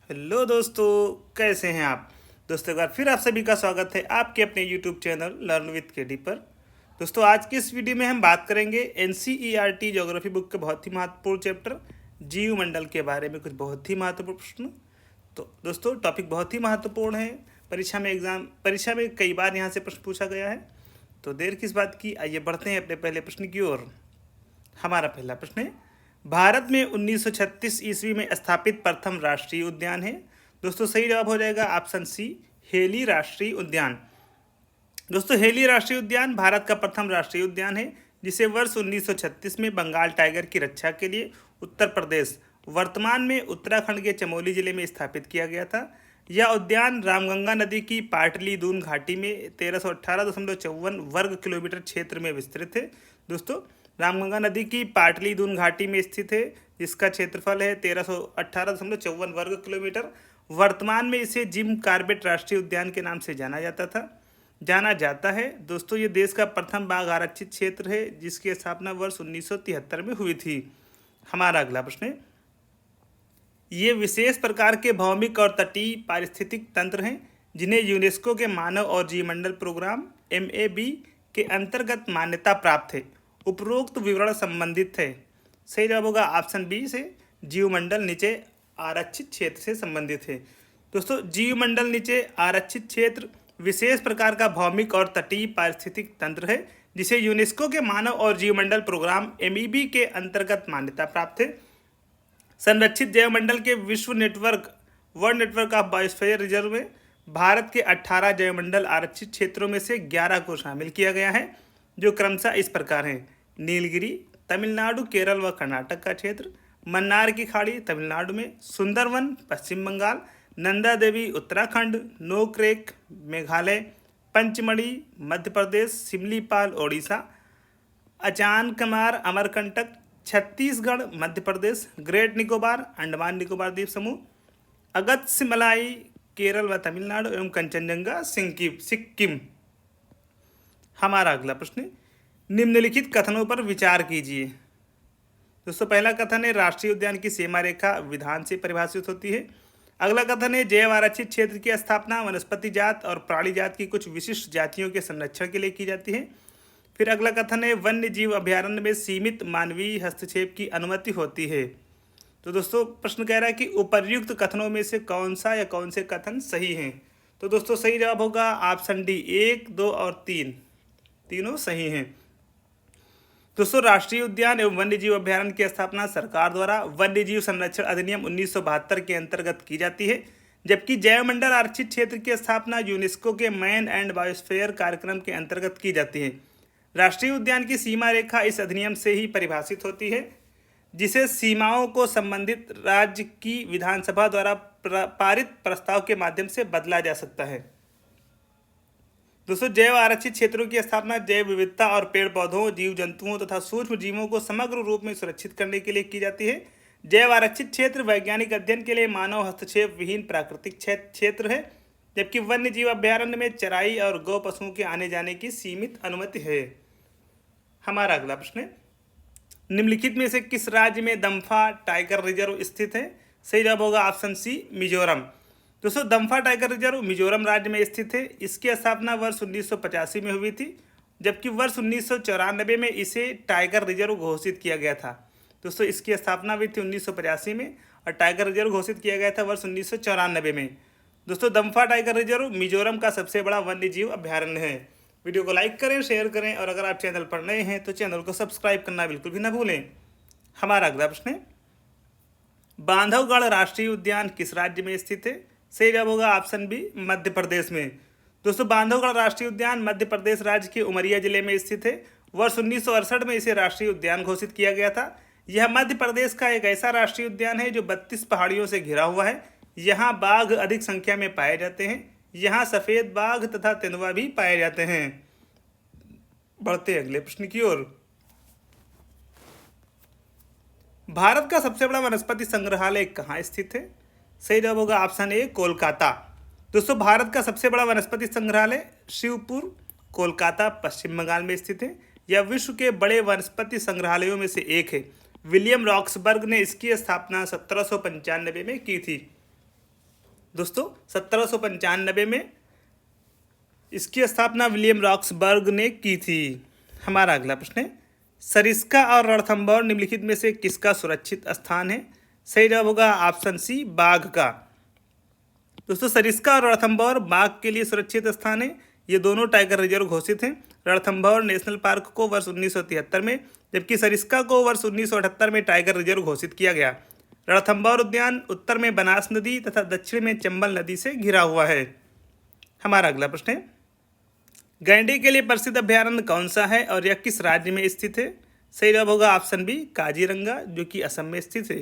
Hello दोस्तों, कैसे हैं आप। दोस्तों एक बार फिर आप सभी का स्वागत है आपके अपने YouTube channel learn with KD पर। दोस्तों आज की इस वीडियो में हम बात करेंगे एनसीईआरटी ज्योग्राफी बुक के बहुत ही महत्वपूर्ण चैप्टर जीव मंडल के बारे में, कुछ बहुत ही महत्वपूर्ण प्रश्न। तो दोस्तों टॉपिक बहुत ही महत्वपूर्ण है, परीक्षा में कई बार यहाँ से प्रश्न पूछा गया है। तो देर किस बात की, आइए बढ़ते हैं अपने पहले प्रश्न की ओर। हमारा पहला प्रश्न है, भारत में 1936 ईस्वी में स्थापित प्रथम राष्ट्रीय उद्यान है। दोस्तों सही जवाब हो जाएगा ऑप्शन सी, हेली राष्ट्रीय उद्यान। दोस्तों हेली राष्ट्रीय उद्यान भारत का प्रथम राष्ट्रीय उद्यान है, जिसे वर्ष 1936 में बंगाल टाइगर की रक्षा के लिए उत्तर प्रदेश, वर्तमान में उत्तराखंड के चमोली जिले में स्थापित किया गया था। यह उद्यान रामगंगा नदी की पाटली दून घाटी में 1318.54 वर्ग किलोमीटर क्षेत्र में विस्तृत है। दोस्तों रामगंगा नदी की पाटली दून घाटी में स्थित है, जिसका क्षेत्रफल है 1318.54 वर्ग किलोमीटर। वर्तमान में इसे जिम कार्बेट राष्ट्रीय उद्यान के नाम से जाना जाता है। दोस्तों ये देश का प्रथम बाघ आरक्षित क्षेत्र है, जिसकी स्थापना वर्ष 1973 में हुई थी। हमारा अगला प्रश्न है, ये विशेष प्रकार के भौमिक और तटीय पारिस्थितिक तंत्र हैं जिन्हें यूनेस्को के मानव और जीवमंडल प्रोग्राम MAB के अंतर्गत मान्यता प्राप्त है। उपरोक्त विवरण संबंधित है। सही जवाब होगा ऑप्शन बी से, जीवमंडल नीचे आरक्षित क्षेत्र से संबंधित है। दोस्तों जीवमंडल नीचे आरक्षित क्षेत्र विशेष प्रकार का भौमिक और तटीय पारिस्थितिक तंत्र है, जिसे यूनेस्को के मानव और जीवमंडल प्रोग्राम MEB के अंतर्गत मान्यता प्राप्त है। संरक्षित जैवमंडल के world network of biosphere reserve में भारत के 18 जैवमंडल आरक्षित क्षेत्रों में से 11 को शामिल किया गया है, जो क्रमशः इस प्रकार हैं: नीलगिरी तमिलनाडु, केरल व कर्नाटक का क्षेत्र, मन्नार की खाड़ी तमिलनाडु में, सुंदरवन पश्चिम बंगाल, नंदा देवी उत्तराखंड, नोक्रेक मेघालय, पंचमढ़ी मध्य प्रदेश, सिमलीपाल ओडिशा, अचानकमार अमरकंटक छत्तीसगढ़ मध्य प्रदेश, ग्रेट निकोबार अंडमान निकोबार द्वीप समूह, अगस्त्यमलाई केरल व तमिलनाडु एवं कंचनजंगा सिक्किम। हमारा अगला प्रश्न, निम्नलिखित कथनों पर विचार कीजिए। दोस्तों पहला कथन है, राष्ट्रीय उद्यान की सीमा रेखा विधान से परिभाषित होती है। अगला कथन है, जैव आरक्षित क्षेत्र की स्थापना वनस्पति जात और प्राणी जात की कुछ विशिष्ट जातियों के संरक्षण के लिए की जाती है। फिर अगला कथन है, वन्य जीव अभ्यारण्य में सीमित मानवीय हस्तक्षेप की अनुमति होती है। तो दोस्तों प्रश्न कह रहा है कि उपर्युक्त कथनों में से कौन सा या कौन से कथन सही हैं। तो दोस्तों सही जवाब होगा ऑप्शन डी, 1, 2 और 3 तीनों सही हैं। दोस्तों राष्ट्रीय उद्यान एवं वन्य जीव अभ्यारण्य की स्थापना सरकार द्वारा वन्य जीव संरक्षण अधिनियम 1972 के अंतर्गत की जाती है, जबकि जैवमंडल आरक्षित क्षेत्र की स्थापना यूनेस्को के मैन एंड बायोस्फीयर कार्यक्रम के अंतर्गत की जाती है। राष्ट्रीय उद्यान की सीमा रेखा इस अधिनियम से ही परिभाषित होती है, जिसे सीमाओं को संबंधित राज्य की विधानसभा द्वारा पारित प्रस्ताव के माध्यम से बदला जा सकता है। दोस्तों जैव आरक्षित क्षेत्रों की स्थापना जैव विविधता और पेड़ पौधों, जीव जंतुओं तथा सूक्ष्म जीवों को समग्र रूप में सुरक्षित करने के लिए की जाती है। जैव आरक्षित क्षेत्र वैज्ञानिक अध्ययन के लिए मानव हस्तक्षेप विहीन प्राकृतिक क्षेत्र है, जबकि वन्य जीव अभ्यारण्य में चराई और गौ पशुओं के आने जाने की सीमित अनुमति है। हमारा अगला प्रश्न है, निम्नलिखित में से किस राज्य में दम्फा टाइगर रिजर्व स्थित है। सही जवाब होगा ऑप्शन सी, मिजोरम। दोस्तों दम्फा टाइगर रिजर्व मिजोरम राज्य में स्थित है। इसकी स्थापना वर्ष 1985 में हुई थी, जबकि वर्ष 1994 में इसे टाइगर रिजर्व घोषित किया गया था। दोस्तों इसकी स्थापना हुई थी 1985 में और टाइगर रिजर्व घोषित किया गया था वर्ष 1994 में। दोस्तों दम्फा टाइगर रिजर्व मिजोरम का सबसे बड़ा वन्य जीव अभ्यारण्य है। वीडियो को लाइक करें, शेयर करें और अगर आप चैनल पर नए हैं तो चैनल को सब्सक्राइब करना बिल्कुल भी ना भूलें। हमारा अगला प्रश्न है, बांधवगढ़ राष्ट्रीय उद्यान किस राज्य में स्थित है। सही जवाब होगा ऑप्शन बी, मध्य प्रदेश में। दोस्तों बांधवगढ़ राष्ट्रीय उद्यान मध्य प्रदेश राज्य के उमरिया जिले में स्थित है। वर्ष 1968 में इसे राष्ट्रीय उद्यान घोषित किया गया था। यह मध्य प्रदेश का एक ऐसा राष्ट्रीय उद्यान है जो 32 पहाड़ियों से घिरा हुआ है। यहाँ बाघ अधिक संख्या में पाए जाते हैं। यहाँ सफ़ेद बाघ तथा तेंदुआ भी पाए जाते हैं। बढ़ते अगले प्रश्न की ओर। भारत का सबसे बड़ा वनस्पति संग्रहालय कहाँ स्थित है। सही जवाब होगा ऑप्शन ए, कोलकाता। दोस्तों भारत का सबसे बड़ा वनस्पति संग्रहालय शिवपुर, कोलकाता, पश्चिम बंगाल में स्थित है। यह विश्व के बड़े वनस्पति संग्रहालयों में से एक है। विलियम रॉक्सबर्ग ने इसकी स्थापना 1795 में की थी। दोस्तों 1795 में इसकी स्थापना विलियम रॉक्सबर्ग ने की थी। हमारा अगला प्रश्न है, सरिस्का और रणथंभौर निम्नलिखित में से किसका सुरक्षित स्थान है? सही जवाब होगा ऑप्शन सी, बाघ का। दोस्तों सरिस्का और रणथंभौर बाघ के लिए सुरक्षित स्थान है। ये दोनों टाइगर रिजर्व घोषित हैं। रणथंभौर नेशनल पार्क को वर्ष 1973 में, जबकि सरिस्का को वर्ष 1978 में टाइगर रिजर्व घोषित किया गया। रणथंभौर उद्यान उत्तर में बनास नदी तथा दक्षिण में चंबल नदी से घिरा हुआ है। हमारा अगला प्रश्न है, गैंडे के लिए प्रसिद्ध अभ्यारण्य कौन सा है और यह किस राज्य में स्थित है? सही जवाब होगा ऑप्शन बी, काजीरंगा, जो कि असम में स्थित है।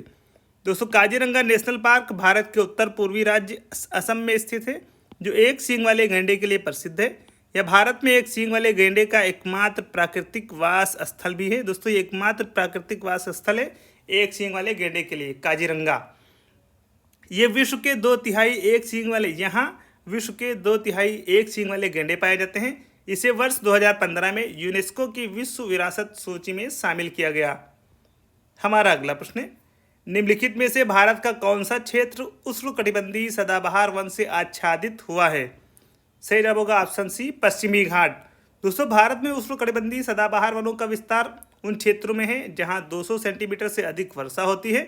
दोस्तों काजीरंगा नेशनल पार्क भारत के उत्तर पूर्वी राज्य असम में स्थित है, जो एक सींग वाले गैंडे के लिए प्रसिद्ध है। यह भारत में एक सींग वाले गैंडे का एकमात्र प्राकृतिक वास स्थल भी है। दोस्तों ये एकमात्र प्राकृतिक वास स्थल है एक सींग वाले गैंडे के लिए, काजीरंगा। ये विश्व के 2/3 एक सींग वाले विश्व के 2/3 एक सींग वाले गैंडे पाए जाते हैं। इसे वर्ष 2015 में यूनेस्को की विश्व विरासत सूची में शामिल किया गया। हमारा अगला प्रश्न है, निम्नलिखित में से भारत का कौन सा क्षेत्र उष्णकटिबंधीय सदाबहार वन से आच्छादित हुआ है? सही जवाब होगा ऑप्शन सी, पश्चिमी घाट। दोस्तों भारत में उष्णकटिबंधीय सदाबहार वनों का विस्तार उन क्षेत्रों में है जहां 200 सेंटीमीटर से अधिक वर्षा होती है।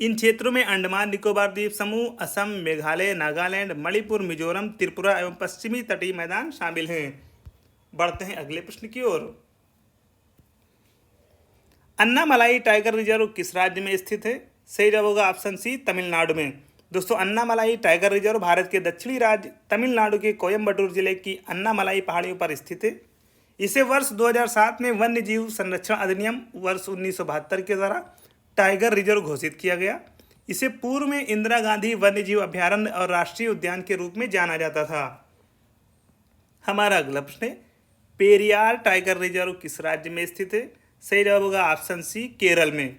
इन क्षेत्रों में अंडमान निकोबार द्वीप समूह, असम, मेघालय, नागालैंड, मणिपुर, मिजोरम, त्रिपुरा एवं पश्चिमी तटीय मैदान शामिल हैं। बढ़ते हैं अगले प्रश्न की ओर। अन्नामलाई टाइगर रिजर्व किस राज्य में स्थित है? सही जवाब होगा ऑप्शन सी, तमिलनाडु में। दोस्तों अन्नामलाई टाइगर रिजर्व भारत के दक्षिणी राज्य तमिलनाडु के कोयम्बटूर जिले की अन्नामलाई पहाड़ियों पर स्थित है। इसे वर्ष 2007 में वन्य जीव संरक्षण अधिनियम वर्ष 1972 के द्वारा टाइगर रिजर्व घोषित किया गया। इसे पूर्व में इंदिरा गांधी वन्य जीव अभ्यारण्य और राष्ट्रीय उद्यान के रूप में जाना जाता था। हमारा अगला प्रश्न है, पेरियार टाइगर रिजर्व किस राज्य में स्थित है? सही जवाब होगा ऑप्शन सी, केरल में।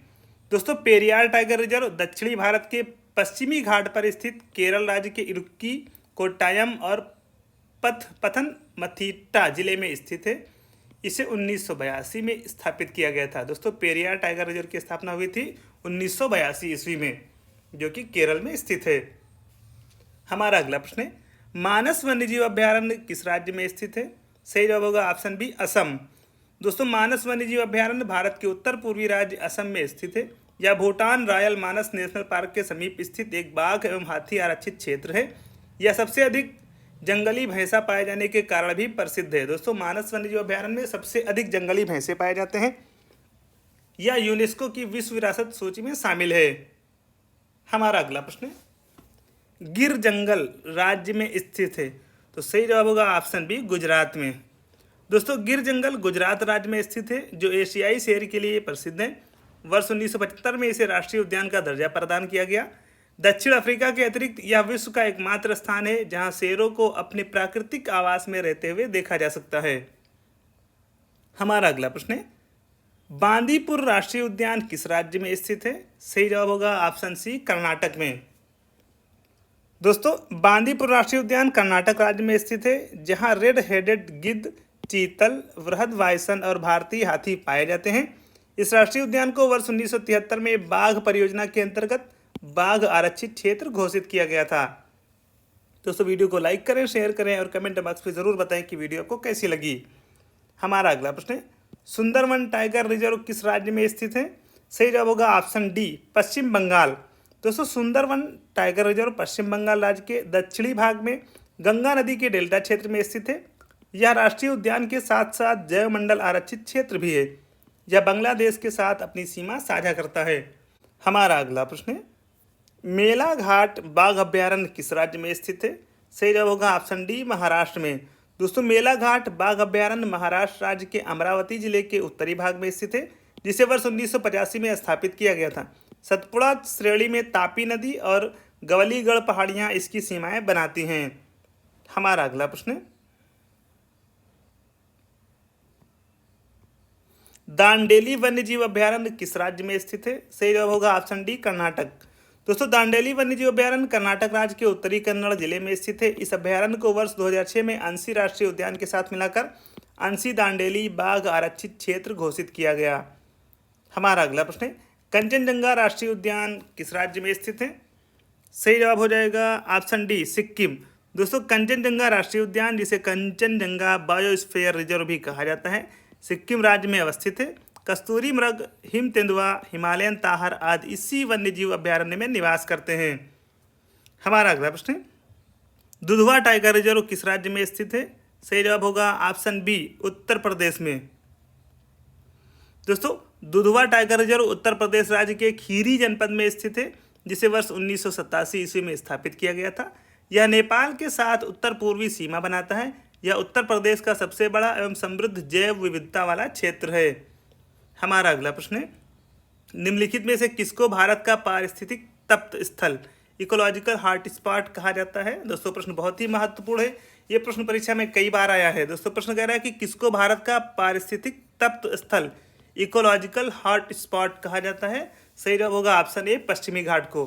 दोस्तों पेरियार टाइगर रिजर्व दक्षिणी भारत के पश्चिमी घाट पर स्थित केरल राज्य के इडुक्की, कोट्टायम और पथनमथिट्टा जिले में स्थित है। इसे 1982 में स्थापित किया गया था। दोस्तों पेरियार टाइगर रिजर्व की स्थापना हुई थी 1982 ईस्वी में, जो कि केरल में स्थित है। हमारा अगला प्रश्न है, मानस वन्यजीव अभ्यारण्य किस राज्य में स्थित है? सही जवाब होगा ऑप्शन बी, असम। दोस्तों मानस वन्यजीव अभ्यारण्य भारत के उत्तर पूर्वी राज्य असम में स्थित है। यह भूटान रॉयल मानस नेशनल पार्क के समीप स्थित एक बाघ एवं हाथी आरक्षित क्षेत्र है। यह सबसे अधिक जंगली भैंसा पाए जाने के कारण भी प्रसिद्ध है। दोस्तों मानस वन्यजीव अभ्यारण्य में सबसे अधिक जंगली भैंसे पाए जाते हैं। यह यूनेस्को की विश्व विरासत सूची में शामिल है। हमारा अगला प्रश्न है, गिर जंगल राज्य में स्थित है? तो सही जवाब होगा ऑप्शन बी, गुजरात में। दोस्तों गिर जंगल गुजरात राज्य में स्थित है, जो एशियाई शेर के लिए प्रसिद्ध है। वर्ष 1975 में इसे राष्ट्रीय उद्यान का दर्जा प्रदान किया गया। दक्षिण अफ्रीका के अतिरिक्त यह विश्व का एकमात्र स्थान है जहां शेरों को अपने प्राकृतिक आवास में रहते हुए देखा जा सकता है। हमारा अगला प्रश्न है, बांदीपुर राष्ट्रीय उद्यान किस राज्य में स्थित है? सही जवाब होगा ऑप्शन सी, कर्नाटक में। दोस्तों बांदीपुर राष्ट्रीय उद्यान कर्नाटक राज्य में स्थित है, जहां रेड हेडेड गिद्ध, चीतल, वृहद बाइसन और भारतीय हाथी पाए जाते हैं। इस राष्ट्रीय उद्यान को वर्ष 1973 में बाघ परियोजना के अंतर्गत बाघ आरक्षित क्षेत्र घोषित किया गया था। दोस्तों वीडियो को लाइक करें, शेयर करें और कमेंट बॉक्स में ज़रूर बताएं कि वीडियो आपको कैसी लगी। हमारा अगला प्रश्न है, सुंदरवन टाइगर रिजर्व किस राज्य में स्थित है? सही जवाब होगा ऑप्शन डी, पश्चिम बंगाल। दोस्तों सुंदरवन टाइगर रिजर्व पश्चिम बंगाल राज्य के दक्षिणी भाग में गंगा नदी के डेल्टा क्षेत्र में स्थित है। यह राष्ट्रीय उद्यान के साथ साथ जैवमंडल आरक्षित क्षेत्र भी है। यह बांग्लादेश के साथ अपनी सीमा साझा करता है। हमारा अगला प्रश्न है, मेलाघाट बाघ अभ्यारण्य किस राज्य में स्थित है? सही जवाब होगा ऑप्शन डी, महाराष्ट्र में। दोस्तों मेलाघाट बाघ अभ्यारण्य महाराष्ट्र राज्य के अमरावती जिले के उत्तरी भाग में स्थित है, जिसे वर्ष 1985 में स्थापित किया गया था। सतपुड़ा श्रेणी में तापी नदी और गवलीगढ़ पहाड़ियाँ इसकी सीमाएं बनाती हैं। हमारा अगला प्रश्न है, दांडेली वन्यजीव अभ्यारण्य किस राज्य में स्थित है? सही जवाब होगा ऑप्शन डी, कर्नाटक। दोस्तों दांडेली वन्यजीव अभ्यारण्य कर्नाटक राज्य के उत्तरी कन्नड़ जिले में स्थित है। इस अभ्यारण्य को वर्ष 2006 में अंशी राष्ट्रीय उद्यान के साथ मिलाकर अंशी दांडेली बाघ आरक्षित क्षेत्र घोषित किया गया। हमारा अगला प्रश्न है, कंचनजंगा राष्ट्रीय उद्यान किस राज्य में स्थित है? सही जवाब हो जाएगा ऑप्शन डी सिक्किम। दोस्तों कंचनजंगा राष्ट्रीय उद्यान, जिसे कंचनजंगा बायोस्फीयर रिजर्व भी कहा जाता है, सिक्किम राज्य में अवस्थित है। कस्तूरी मृग, हिम तेंदुआ, हिमालयन ताहर आदि इसी वन्यजीव अभ्यारण्य में निवास करते हैं। हमारा अगला प्रश्न है, दुधवा टाइगर रिजर्व किस राज्य में स्थित है? सही जवाब होगा ऑप्शन बी उत्तर प्रदेश में। दोस्तों दुधवा टाइगर रिजर्व उत्तर प्रदेश राज्य के खीरी जनपद में स्थित है, जिसे वर्ष 1987 ईस्वी में स्थापित किया गया था। यह नेपाल के साथ उत्तर पूर्वी सीमा बनाता है। यह उत्तर प्रदेश का सबसे बड़ा एवं समृद्ध जैव विविधता वाला क्षेत्र है। हमारा अगला प्रश्न है, निम्नलिखित में से किसको भारत का पारिस्थितिक तप्त स्थल इकोलॉजिकल हॉटस्पॉट कहा जाता है? दोस्तों प्रश्न बहुत ही महत्वपूर्ण है, ये प्रश्न परीक्षा में कई बार आया है। दोस्तों प्रश्न कह रहा है कि किसको भारत का पारिस्थितिक तप्त स्थल इकोलॉजिकल हॉटस्पॉट कहा जाता है? सही जवाब होगा ऑप्शन ए पश्चिमी घाट को।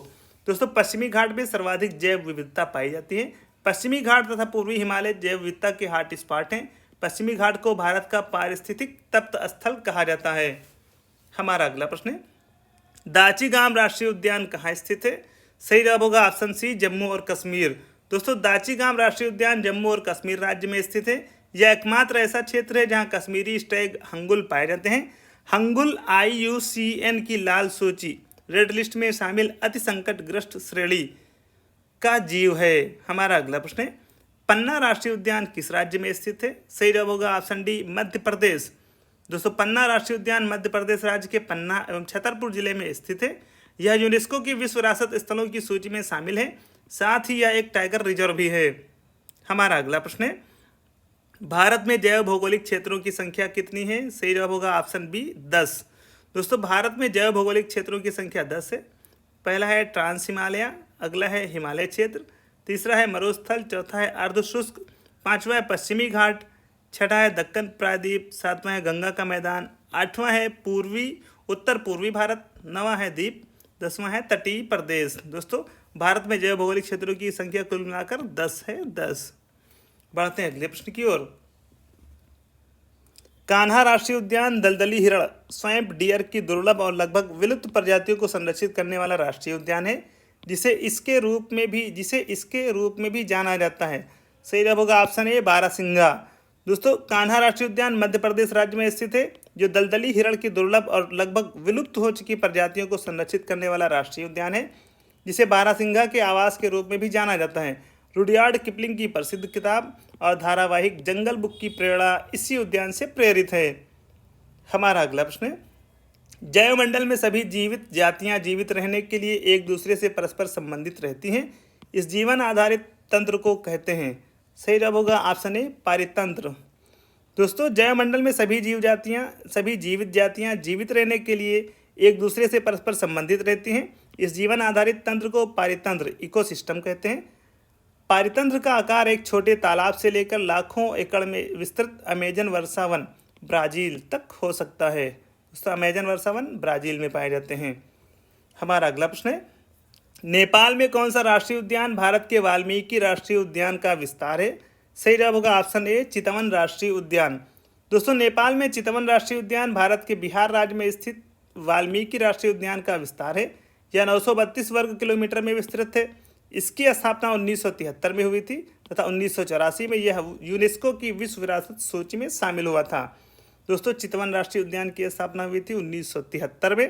दोस्तों पश्चिमी घाट में सर्वाधिक जैव विविधता पाई जाती है। पश्चिमी घाट तथा पूर्वी हिमालय जैव विविधता के हॉटस्पॉट हैं। पश्चिमी घाट को भारत का पारिस्थितिक तप्त स्थल कहा जाता है। हमारा अगला प्रश्न है, दाचीगाम राष्ट्रीय उद्यान कहाँ स्थित है? सही जवाब होगा ऑप्शन सी जम्मू और कश्मीर। दोस्तों दाचीगाम राष्ट्रीय उद्यान जम्मू और कश्मीर राज्य में स्थित है। यह एकमात्र ऐसा क्षेत्र है जहां कश्मीरी स्टैग हंगुल पाए जाते हैं। हंगुल IUCN की लाल सूची रेड लिस्ट में शामिल अति संकटग्रस्त श्रेणी का जीव है। हमारा अगला प्रश्न है, पन्ना राष्ट्रीय उद्यान किस राज्य में स्थित है? सही जवाब होगा ऑप्शन डी मध्य प्रदेश। दोस्तों पन्ना राष्ट्रीय उद्यान मध्य प्रदेश राज्य के पन्ना एवं छतरपुर जिले में स्थित है। यह यूनेस्को की विश्व विरासत स्थलों की सूची में शामिल है। साथ ही यह एक टाइगर रिजर्व भी है। हमारा अगला प्रश्न है, भारत में जैव भौगोलिक क्षेत्रों की संख्या कितनी है? सही जवाब होगा ऑप्शन बी 10। दोस्तों भारत में जैव भौगोलिक क्षेत्रों की संख्या 10 है। पहला है ट्रांस हिमालय, अगला है हिमालय क्षेत्र, तीसरा है मरुस्थल, चौथा है अर्धशुष्क, पांचवा है पश्चिमी घाट, छठा है दक्कन प्रायद्वीप, सातवां है गंगा का मैदान, आठवां है उत्तर पूर्वी भारत, नवां है द्वीप, 10वां है तटीय प्रदेश। दोस्तों भारत में जैव भौगोलिक क्षेत्रों की संख्या कुल मिलाकर 10 है, 10। बढ़ते हैं अगले प्रश्न की ओर। कान्हा राष्ट्रीय उद्यान दलदली हिरण स्वैम्प डियर की दुर्लभ और लगभग विलुप्त प्रजातियों को संरक्षित करने वाला राष्ट्रीय उद्यान है, जिसे इसके रूप में भी जाना जाता है। सही जवाब होगा ऑप्शन ए बारहसिंगा। दोस्तों कान्हा राष्ट्रीय उद्यान मध्य प्रदेश राज्य में स्थित है, जो दलदली हिरण की दुर्लभ और लगभग विलुप्त हो चुकी प्रजातियों को संरक्षित करने वाला राष्ट्रीय उद्यान है, जिसे बारहसिंगा के आवास के रूप में भी जाना जाता है। रुडयार्ड किपलिंग की प्रसिद्ध किताब और धारावाहिक जंगल बुक की प्रेरणा इसी उद्यान से प्रेरित है। हमारा अगला प्रश्न है, जैवमंडल में सभी जीवित जातियां जीवित रहने के लिए एक दूसरे से परस्पर संबंधित रहती हैं। इस जीवन आधारित तंत्र को कहते हैं। सही जवाब होगा ऑप्शन ए पारितंत्र। दोस्तों जैवमंडल में सभी जीवित जातियां जीवित रहने के लिए एक दूसरे से परस्पर संबंधित रहती हैं। इस जीवन आधारित तंत्र को पारितंत्र इकोसिस्टम कहते हैं। पारितंत्र का आकार एक छोटे तालाब से लेकर लाखों एकड़ में विस्तृत अमेजन वर्षावन ब्राज़ील तक हो सकता है। दोस्तों अमेजन वर्षावन ब्राज़ील में पाए जाते हैं। हमारा अगला प्रश्न है, नेपाल में कौन सा राष्ट्रीय उद्यान भारत के वाल्मीकि राष्ट्रीय उद्यान का विस्तार है? सही जवाब होगा ऑप्शन ए चितवन राष्ट्रीय उद्यान। दोस्तों नेपाल में चितवन राष्ट्रीय उद्यान भारत के बिहार राज्य में स्थित वाल्मीकि राष्ट्रीय उद्यान का विस्तार है। यह 932 वर्ग किलोमीटर में विस्तृत है। इसकी स्थापना 1973 में हुई थी तथा 1984 में यह यूनेस्को की विश्व विरासत सूची में शामिल हुआ था। दोस्तों चितवन राष्ट्रीय उद्यान की स्थापना हुई थी 1973 में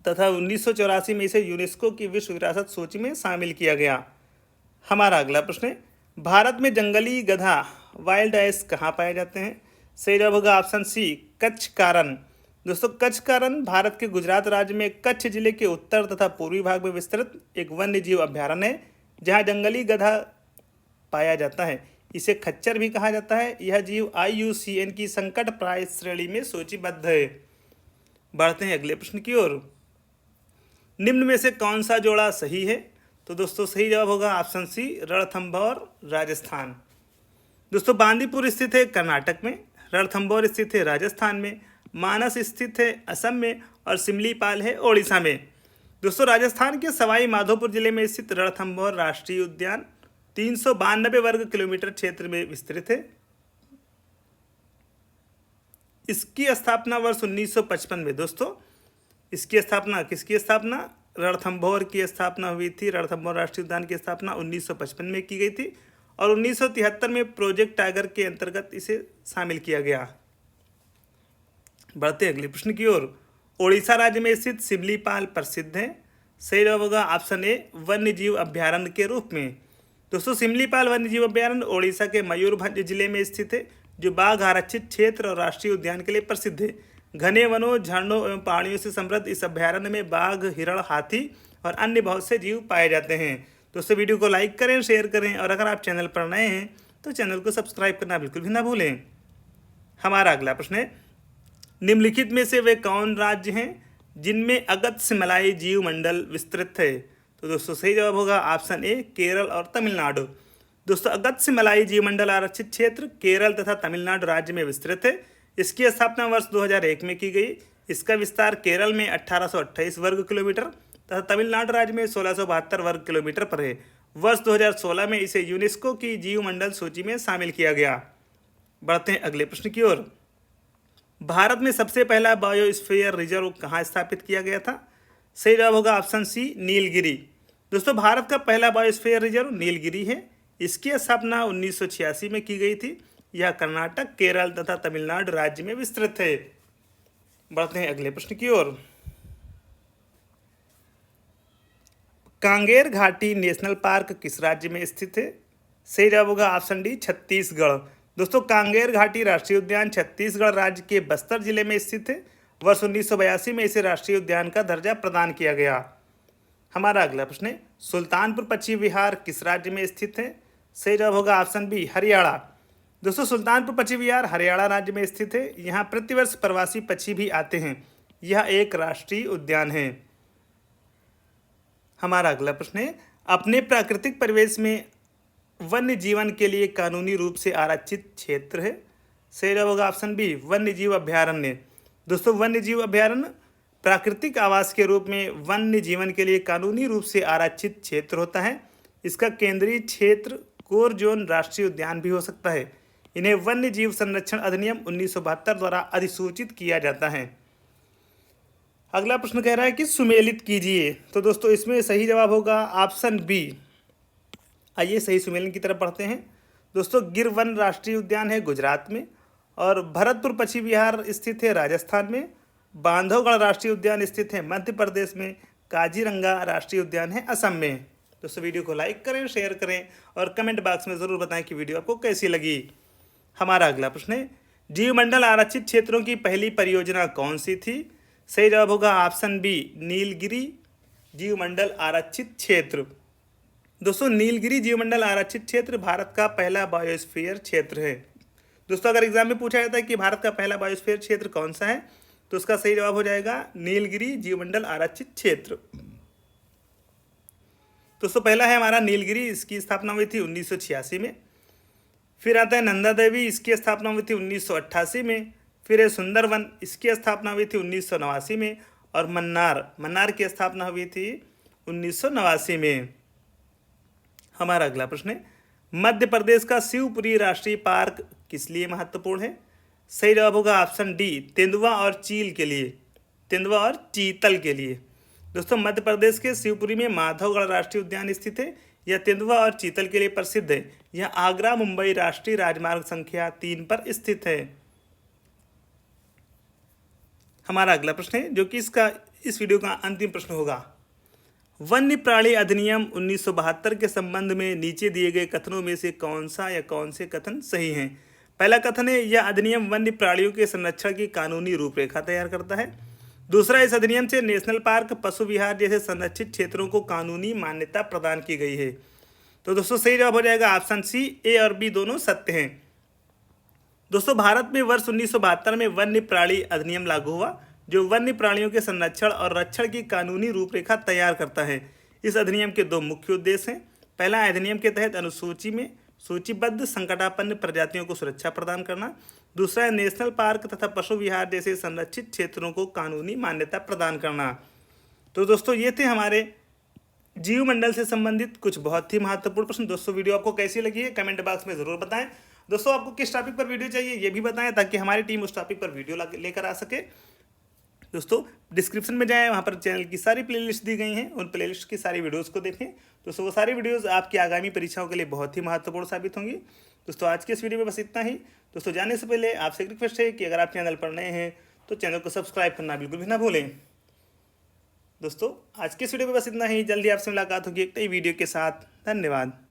तथा 1984 में इसे यूनेस्को की विश्व विरासत सूची में शामिल किया गया। हमारा अगला प्रश्न है, भारत में जंगली गधा वाइल्ड एस कहाँ पाए जाते हैं? सही जवाब होगा ऑप्शन सी कच्छ कारण। दोस्तों कच्छ कारण भारत के गुजरात राज्य में कच्छ जिले के उत्तर तथा पूर्वी भाग में विस्तृत एक वन्य जीव अभ्यारण्य है, जहाँ जंगली गधा पाया जाता है। इसे खच्चर भी कहा जाता है। यह जीव IUCN की संकट प्राय श्रेणी में सूचीबद्ध है। बढ़ते हैं अगले प्रश्न की ओर। निम्न में से कौन सा जोड़ा सही है? तो दोस्तों सही जवाब होगा ऑप्शन सी रणथंभौर राजस्थान। दोस्तों बांदीपुर स्थित है कर्नाटक में, रणथंभौर स्थित है राजस्थान में, मानस स्थित है असम में और सिमलीपाल है ओडिशा में। दोस्तों राजस्थान के सवाई माधोपुर जिले में स्थित रणथंभौर राष्ट्रीय उद्यान 392 वर्ग किलोमीटर क्षेत्र में विस्तृत है। इसकी स्थापना वर्ष 1955 में, दोस्तों इसकी स्थापना किसकी स्थापना रणथंभौर की स्थापना हुई थी। रणथंभौर राष्ट्रीय उद्यान की स्थापना 1955 में की गई थी और 1973 में प्रोजेक्ट टाइगर के अंतर्गत इसे शामिल किया गया। बढ़ते अगले प्रश्न की ओर। ओडिशा राज्य में स्थित सिमलीपाल प्रसिद्ध है। सही जवाब होगा ऑप्शन ए वन्य जीव अभ्यारण्य के रूप में। दोस्तों सिमलीपाल वन्य जीव अभ्यारण्य ओडिशा के मयूरभंज जिले में स्थित है, जो बाघ आरक्षित क्षेत्र और राष्ट्रीय उद्यान के लिए प्रसिद्ध है। घने वनों, झरनों एवं पहाड़ियों से समृद्ध इस अभ्यारण्य में बाघ, हिरण, हाथी और अन्य बहुत से जीव पाए जाते हैं। दोस्तों वीडियो को लाइक करें, शेयर करें और अगर आप चैनल पर नए हैं तो चैनल को सब्सक्राइब करना बिल्कुल भी ना भूलें। हमारा अगला प्रश्न है, निम्नलिखित में से वे कौन राज्य हैं जिनमें अगस्त्यमलाई जीव मंडल विस्तृत है? तो दोस्तों सही जवाब होगा ऑप्शन ए केरल और तमिलनाडु। दोस्तों अगस्त्यमलाई जीव मंडल आरक्षित क्षेत्र केरल तथा तमिलनाडु राज्य में विस्तृत है। इसकी स्थापना वर्ष 2001 में की गई। इसका विस्तार केरल में 1828 वर्ग किलोमीटर तथा तमिलनाडु राज्य में 1672 वर्ग किलोमीटर पर है। वर्ष 2016 में इसे यूनेस्को की जीव मंडल सूची में शामिल किया गया। बढ़ते हैं अगले प्रश्न की ओर। भारत में सबसे पहला बायोस्फीयर रिजर्व कहाँ स्थापित किया गया था? सही जवाब होगा ऑप्शन सी नीलगिरी। दोस्तों भारत का पहला बायोस्फीयर रिजर्व नीलगिरी है। इसकी स्थापना 1986 में की गई थी। यह कर्नाटक, केरल तथा तमिलनाडु राज्य में विस्तृत है। बढ़ते हैं अगले प्रश्न की ओर। कांगेर घाटी नेशनल पार्क किस राज्य में स्थित है? सही जवाब होगा ऑप्शन डी छत्तीसगढ़। दोस्तों कांगेर घाटी राष्ट्रीय उद्यान छत्तीसगढ़ राज्य के बस्तर जिले में स्थित है। वर्ष 1982 में इसे राष्ट्रीय उद्यान का दर्जा प्रदान किया गया। हमारा अगला प्रश्न है, सुल्तानपुर पक्षी विहार किस राज्य में स्थित है? सही जवाब होगा ऑप्शन बी हरियाणा। दोस्तों सुल्तानपुर पक्षी विहार हरियाणा राज्य में स्थित है। यहाँ प्रतिवर्ष प्रवासी पक्षी भी आते हैं। यह एक राष्ट्रीय उद्यान है। हमारा अगला प्रश्न है, अपने प्राकृतिक परिवेश में वन्य जीवन के लिए कानूनी रूप से आरक्षित क्षेत्र है? सही जवाब होगा ऑप्शन बी वन्य जीव अभ्यारण्य। दोस्तों वन्य जीव अभ्यारण्य प्राकृतिक आवास के रूप में वन्य जीवन के लिए कानूनी रूप से आरक्षित क्षेत्र होता है। इसका केंद्रीय क्षेत्र कोर जोन राष्ट्रीय उद्यान भी हो सकता है। इन्हें वन्य जीव संरक्षण अधिनियम 1972 द्वारा अधिसूचित किया जाता है। अगला प्रश्न कह रहा है कि सुमेलित कीजिए। तो दोस्तों इसमें सही जवाब होगा ऑप्शन बी। आइए सही सुमेलन की तरफ पढ़ते हैं। दोस्तों गिर वन राष्ट्रीय उद्यान है गुजरात में और भरतपुर पक्षी विहार स्थित है राजस्थान में। बांधवगढ़ राष्ट्रीय उद्यान स्थित है मध्य प्रदेश में। काजीरंगा राष्ट्रीय उद्यान है असम में। दोस्तों वीडियो को लाइक करें, शेयर करें और कमेंट बॉक्स में ज़रूर बताएं कि वीडियो आपको कैसी लगी। हमारा अगला प्रश्न है, जीवमंडल आरक्षित क्षेत्रों की पहली परियोजना कौन सी थी? सही जवाब होगा ऑप्शन बी नीलगिरी जीवमंडल आरक्षित क्षेत्र। दोस्तों नीलगिरी जीवमंडल आरक्षित क्षेत्र भारत का पहला बायोस्फीयर क्षेत्र है। दोस्तों अगर एग्जाम में पूछा जाता है कि भारत का पहला बायोस्फीयर क्षेत्र कौन सा है, तो उसका सही जवाब हो जाएगा नीलगिरी जीवमंडल आरक्षित क्षेत्र। दोस्तों पहला है हमारा नीलगिरी, इसकी स्थापना हुई थी 1986 में। फिर आता है नंदा देवी, इसकी स्थापना हुई थी 1988 में। फिर है सुंदरवन, इसकी स्थापना हुई थी 1989 में। और मन्नार की स्थापना हुई थी 1989 में। हमारा अगला प्रश्न है, मध्य प्रदेश का शिवपुरी राष्ट्रीय पार्क किस लिए महत्वपूर्ण है? सही जवाब होगा ऑप्शन डी तेंदुआ और चील के लिए, तेंदुआ और चीतल के लिए। दोस्तों मध्य प्रदेश के शिवपुरी में माधवगढ़ राष्ट्रीय उद्यान स्थित है। यह तेंदुआ और चीतल के लिए प्रसिद्ध है। यह आगरा मुंबई राष्ट्रीय राजमार्ग संख्या 3 पर स्थित है। हमारा अगला प्रश्न है जो कि इस वीडियो का अंतिम प्रश्न होगा, वन्य प्राणी अधिनियम 1972 के संबंध में नीचे दिए गए कथनों में से कौन सा या कौन से कथन सही हैं? पहला कथन है यह अधिनियम वन्य प्राणियों के संरक्षण की कानूनी रूपरेखा तैयार करता है। दूसरा, इस अधिनियम से नेशनल पार्क, पशु विहार जैसे संरक्षित क्षेत्रों को कानूनी मान्यता प्रदान की गई है। तो दोस्तों सही जवाब हो जाएगा ऑप्शन सी, ए और बी दोनों सत्य हैं। दोस्तों भारत में वर्ष 1972 में वन्य प्राणी अधिनियम लागू हुआ, जो वन्य प्राणियों के संरक्षण और रक्षण की कानूनी रूपरेखा तैयार करता है। इस अधिनियम के 2 मुख्य उद्देश्य हैं। पहला, अधिनियम के तहत अनुसूची में सूचीबद्ध संकटापन्न प्रजातियों को सुरक्षा प्रदान करना। दूसरा है नेशनल पार्क तथा पशु विहार जैसे संरक्षित क्षेत्रों को कानूनी मान्यता प्रदान करना। तो दोस्तों ये थे हमारे जीवमंडल से संबंधित कुछ बहुत ही महत्वपूर्ण प्रश्न। दोस्तों वीडियो आपको कैसी लगी है कमेंट बॉक्स में ज़रूर बताएं। दोस्तों आपको किस टॉपिक पर वीडियो चाहिए ये भी बताएं ताकि हमारी टीम उस टॉपिक पर वीडियो लेकर आ सके। दोस्तों डिस्क्रिप्शन में जाएं, वहाँ पर चैनल की सारी प्लेलिस्ट दी गई हैं, उन प्लेलिस्ट की सारी वीडियोस को देखें। दोस्तों वो सारी वीडियोस आपकी आगामी परीक्षाओं के लिए बहुत ही महत्वपूर्ण साबित होंगी। दोस्तों आज के इस वीडियो में बस इतना ही। दोस्तों जाने से पहले आपसे एक रिक्वेस्ट है कि अगर आप चैनल पर नए हैं तो चैनल को सब्सक्राइब करना बिल्कुल भी ना भूलें। दोस्तों आज के इस वीडियो में बस इतना ही। जल्दी आपसे मुलाकात होगी एक नई वीडियो के साथ। धन्यवाद।